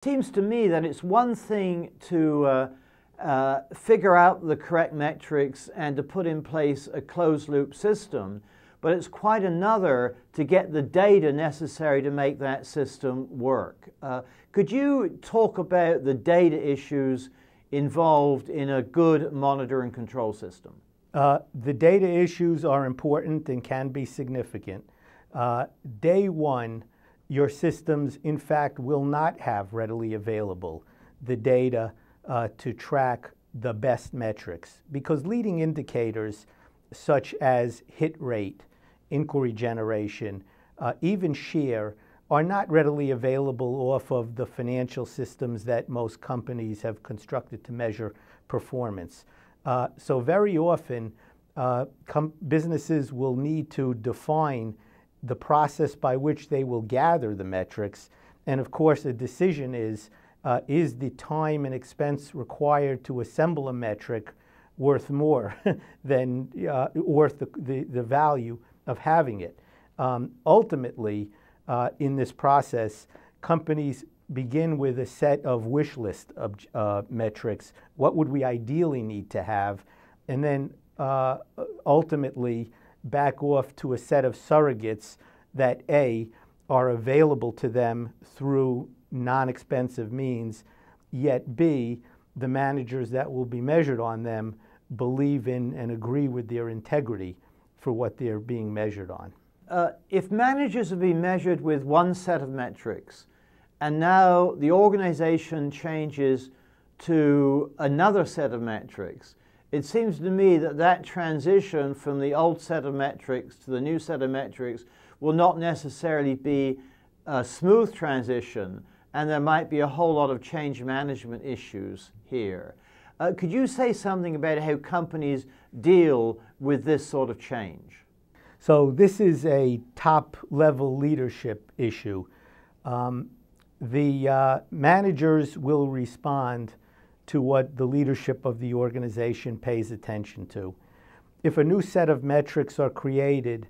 Seems to me that it's one thing to figure out the correct metrics and to put in place a closed-loop system, but it's quite another to get the data necessary to make that system work. Could you talk about the data issues involved in a good monitor and control system? The data issues are important and can be significant. Day one, your systems, in fact, will not have readily available the data to track the best metrics, because leading indicators such as hit rate, inquiry generation, even share, are not readily available off of the financial systems that most companies have constructed to measure performance. So very often, businesses will need to define the process by which they will gather the metrics. And of course, the decision is the time and expense required to assemble a metric worth more than worth the value of having it? Ultimately, in this process, companies begin with a set of wish list of metrics. What would we ideally need to have? And then ultimately back off to a set of surrogates that A, are available to them through non-expensive means, yet B, the managers that will be measured on them believe in and agree with their integrity for what they're being measured on. If managers have been measured with one set of metrics and now the organization changes to another set of metrics, it seems to me that that transition from the old set of metrics to the new set of metrics will not necessarily be a smooth transition, and there might be a whole lot of change management issues here. Could you say something about how companies deal with this sort of change? So this is a top-level leadership issue. The managers will respond to what the leadership of the organization pays attention to. If a new set of metrics are created,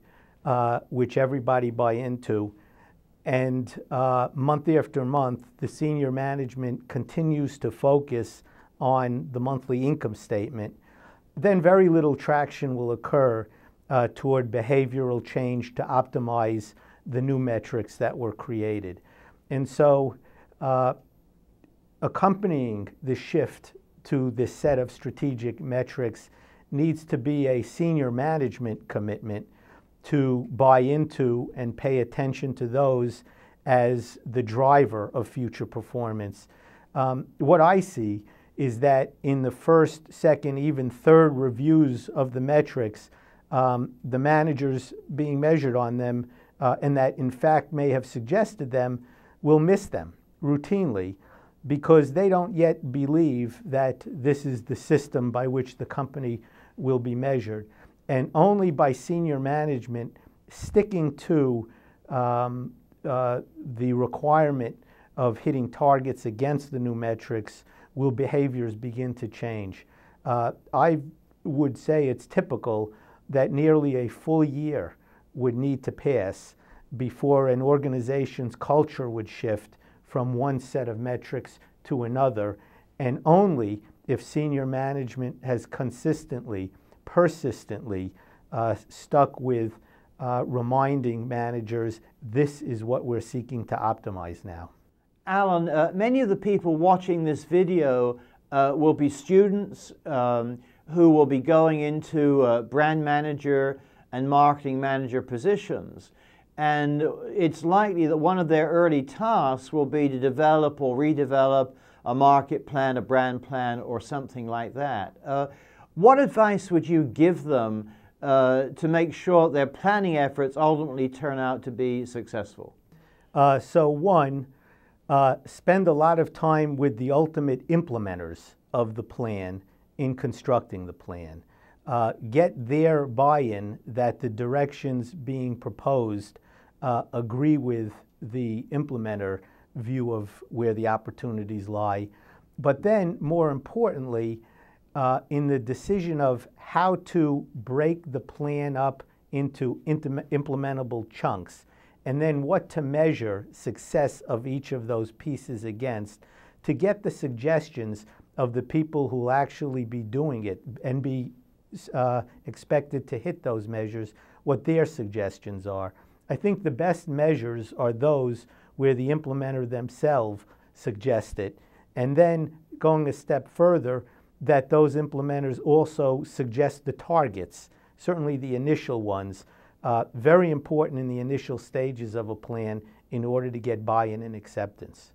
which everybody buy into, and month after month, the senior management continues to focus on the monthly income statement, then very little traction will occur toward behavioral change to optimize the new metrics that were created. And so accompanying the shift to this set of strategic metrics needs to be a senior management commitment to buy into and pay attention to those as the driver of future performance. What I see is that in the first, second, even third reviews of the metrics, the managers being measured on them and that in fact may have suggested them will miss them routinely because they don't yet believe that this is the system by which the company will be measured. And only by senior management sticking to the requirement of hitting targets against the new metrics will behaviors begin to change. I would say it's typical that nearly a full year would need to pass before an organization's culture would shift from one set of metrics to another, and only if senior management has consistently, persistently stuck with reminding managers, this is what we're seeking to optimize now. Alan, many of the people watching this video will be students who will be going into brand manager and marketing manager positions. And it's likely that one of their early tasks will be to develop or redevelop a market plan, a brand plan, or something like that. What advice would you give them to make sure their planning efforts ultimately turn out to be successful? So one, spend a lot of time with the ultimate implementers of the plan in constructing the plan. Get their buy-in that the directions being proposed agree with the implementer view of where the opportunities lie. But then, more importantly, in the decision of how to break the plan up into implementable chunks and then what to measure success of each of those pieces against to get the suggestions of the people who will actually be doing it and be expected to hit those measures, what their suggestions are. I think the best measures are those where the implementer themselves suggest it, and then going a step further, that those implementers also suggest the targets, certainly the initial ones, very important in the initial stages of a plan in order to get buy-in and acceptance.